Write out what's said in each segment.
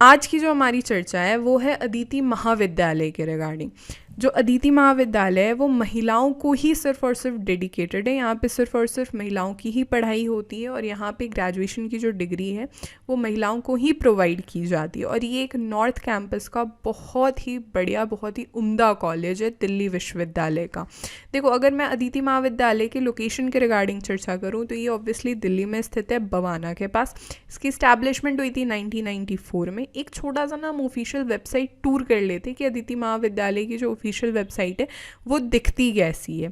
आज की जो हमारी चर्चा है वो है अदिति महाविद्यालय के रिगार्डिंग। जो अदिति महाविद्यालय है वो महिलाओं को ही सिर्फ और सिर्फ डेडिकेटेड है। यहाँ पे सिर्फ और सिर्फ महिलाओं की ही पढ़ाई होती है और यहाँ पे ग्रेजुएशन की जो डिग्री है वो महिलाओं को ही प्रोवाइड की जाती है। और ये एक नॉर्थ कैंपस का बहुत ही बढ़िया, बहुत ही उम्दा कॉलेज है, दिल्ली विश्वविद्यालय का। देखो, अगर मैं अदिति महाविद्यालय के लोकेशन के रिगार्डिंग चर्चा करूँ तो ये ऑब्वियसली दिल्ली में स्थित है, बवाना के पास। इसकी इस्टेब्लिशमेंट हुई थी 1994 में। एक छोटा सा ना हम ऑफिशियल वेबसाइट टूर कर लेते कि अदिति महाविद्यालय की जो ऑफिशियल वेबसाइट है वो दिखती कैसी है।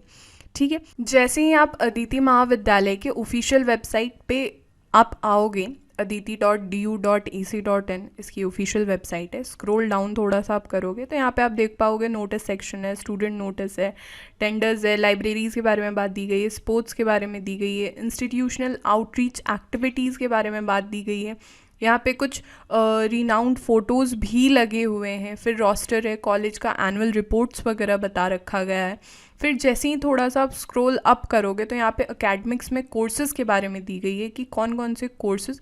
ठीक है, जैसे ही आप अदिति महाविद्यालय के ऑफिशियल वेबसाइट पे आप आओगे, aditi.du.ac.in इसकी ऑफिशियल वेबसाइट है। स्क्रॉल डाउन थोड़ा सा आप करोगे तो यहाँ पे आप देख पाओगे नोटिस सेक्शन है, स्टूडेंट नोटिस है, टेंडर्स है, लाइब्रेरीज़ के बारे में बात दी गई है, स्पोर्ट्स के बारे में दी गई है, इंस्टीट्यूशनल आउटरीच एक्टिविटीज़ के बारे में बात दी गई है। यहाँ पे कुछ रिनाउंड फ़ोटोज़ भी लगे हुए हैं। फिर रोस्टर है, कॉलेज का एनुअल रिपोर्ट्स वगैरह बता रखा गया है। फिर जैसे ही थोड़ा सा आप स्क्रॉल अप करोगे तो यहाँ पे एकेडमिक्स में कोर्सेज़ के बारे में दी गई है कि कौन कौन से कोर्सेज़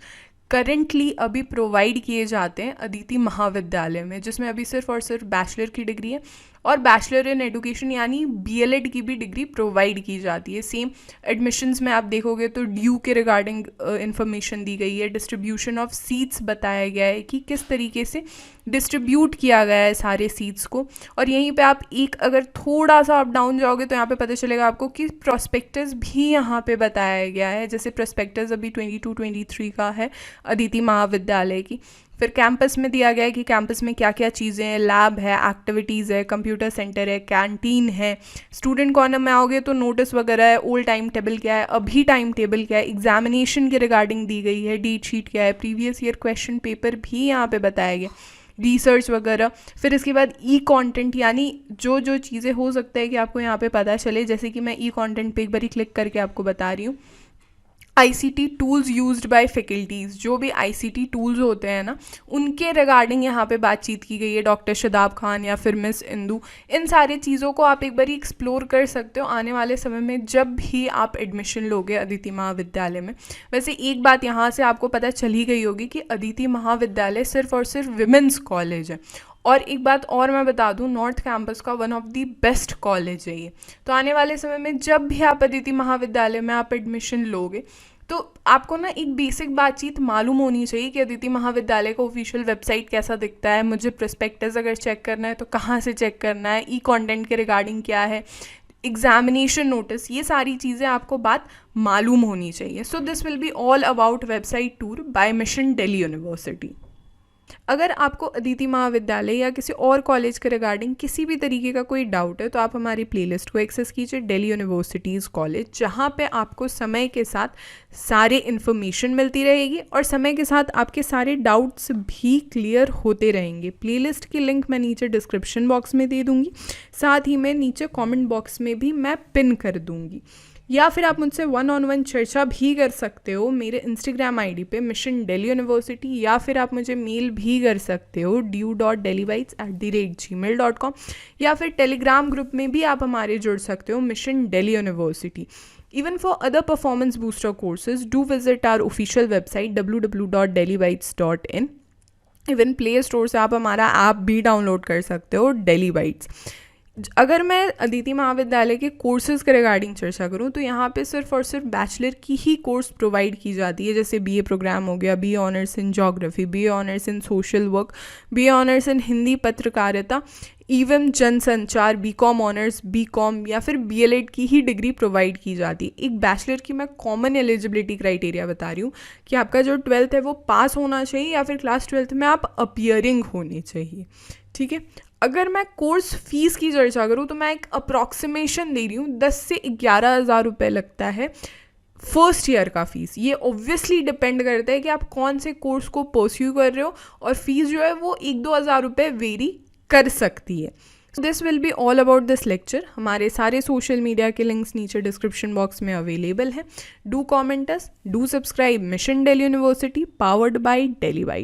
करेंटली अभी प्रोवाइड किए जाते हैं अदिति महाविद्यालय में, जिसमें अभी सिर्फ और सिर्फ बैचलर की डिग्री है और बैचलर इन एजुकेशन यानी बीएलएड की भी डिग्री प्रोवाइड की जाती है। सेम एडमिशन्स में आप देखोगे तो ड्यू के रिगार्डिंग इन्फॉर्मेशन दी गई है, डिस्ट्रीब्यूशन ऑफ सीट्स बताया गया है कि किस तरीके से डिस्ट्रीब्यूट किया गया है सारे सीट्स को। और यहीं पे आप एक अगर थोड़ा सा अप डाउन जाओगे तो यहाँ पे पता चलेगा आपको कि प्रोस्पेक्टस भी यहाँ पे बताया गया है। जैसे प्रोस्पेक्टस अभी 22-23 का है अदिति महाविद्यालय की। फिर कैंपस में दिया गया है कि कैंपस में क्या क्या चीज़ें हैं, लैब है, एक्टिविटीज़ है, कंप्यूटर सेंटर है, कैंटीन है। स्टूडेंट कॉर्नर में आओगे तो नोटिस वगैरह है, ओल्ड टाइम टेबल क्या है, अभी टाइम टेबल क्या है, एग्जामिनेशन के रिगार्डिंग दी गई है, डेट शीट क्या है, प्रीवियस ईयर क्वेश्चन पेपर भी यहाँ पे बताया गया, रिसर्च वगैरह। फिर इसके बाद ई कंटेंट यानी जो जो चीज़ें हो सकता है कि आपको यहाँ पे पता चले, जैसे कि मैं ई कंटेंट पे एक बार क्लिक करके आपको बता रही हूँ। ICT tools used by faculties, जो भी आईसीटी टूल्स होते हैं ना उनके रिगार्डिंग यहाँ पे बातचीत की गई है। डॉक्टर शदाब खान या फिर मिस इंदू, इन सारी चीज़ों को आप एक बार एक्सप्लोर कर सकते हो आने वाले समय में जब भी आप एडमिशन लोगे अदिति महाविद्यालय में। वैसे एक बात यहाँ से आपको पता चल ही गई होगी कि अदिति महाविद्यालय सिर्फ और सिर्फ विमेंस कॉलेज है। और एक बात और मैं बता दूं, नॉर्थ कैंपस का one of the best college है ये। तो आने वाले समय में जब भी आप अदिति महाविद्यालय में आप एडमिशन लोगे तो आपको ना एक बेसिक बातचीत मालूम होनी चाहिए कि अदिति महाविद्यालय का ऑफिशियल वेबसाइट कैसा दिखता है, मुझे प्रोस्पेक्टस अगर चेक करना है तो कहाँ से चेक करना है, ई कंटेंट के रिगार्डिंग क्या है, एग्जामिनेशन नोटिस, ये सारी चीज़ें आपको बात मालूम होनी चाहिए। So this will be all about website tour by Mission Delhi University. अगर आपको अदिति महाविद्यालय या किसी और कॉलेज के रिगार्डिंग किसी भी तरीके का कोई डाउट है तो आप हमारी प्लेलिस्ट को एक्सेस कीजिए, दिल्ली यूनिवर्सिटीज़ कॉलेज, जहाँ पे आपको समय के साथ सारे इन्फॉर्मेशन मिलती रहेगी और समय के साथ आपके सारे डाउट्स भी क्लियर होते रहेंगे। प्लेलिस्ट की लिंक मैं नीचे डिस्क्रिप्शन बॉक्स में दे दूँगी, साथ ही मैं नीचे कॉमेंट बॉक्स में भी मैं पिन कर दूँगी। या फिर आप मुझसे 1-on-1 चर्चा भी कर सकते हो मेरे इंस्टाग्राम आईडी पे मिशन दिल्ली यूनिवर्सिटी, या फिर आप मुझे मेल भी कर सकते हो du.delhibytes@gmail.com, या फिर टेलीग्राम ग्रुप में भी आप हमारे जुड़ सकते हो mission Delhi university. Even for other performance booster courses, do visit our official website www.delhibytes.in। Even play store से आप हमारा ऐप भी डाउनलोड कर सकते हो, डेली बाइट्स। अगर मैं अदिति महाविद्यालय के कोर्सेज़ के रिगार्डिंग चर्चा करूं तो यहाँ पे सिर्फ और सिर्फ बैचलर की ही कोर्स प्रोवाइड की जाती है। जैसे बीए प्रोग्राम हो गया, BA honours in geography, BA honours in social work, BA honours in Hindi पत्रकारिता, इवन जनसंचार, बीकॉम ऑनर्स, बीकॉम या फिर बीएलएड की ही डिग्री प्रोवाइड की जाती है। एक बैचलर की मैं कॉमन एलिजिबिलिटी क्राइटेरिया बता रही हूँ कि आपका जो 12th है वो पास होना चाहिए या फिर क्लास 12th में आप अपीयरिंग होनी चाहिए। ठीक है, अगर मैं कोर्स फीस की चर्चा करूँ तो मैं एक अप्रॉक्सीमेशन दे रही हूँ, 10 से 11 हज़ार रुपये लगता है फर्स्ट ईयर का फ़ीस। ये ऑब्वियसली डिपेंड करता है कि आप कौन से कोर्स को परस्यू कर रहे हो और फीस जो है वो 1-2 हज़ार रुपये वेरी कर सकती है। This will be all about this lecture. हमारे सारे सोशल मीडिया के लिंक्स नीचे डिस्क्रिप्शन बॉक्स में अवेलेबल है। Do comment us, do subscribe mission Delhi university, powered by Delhi bytes.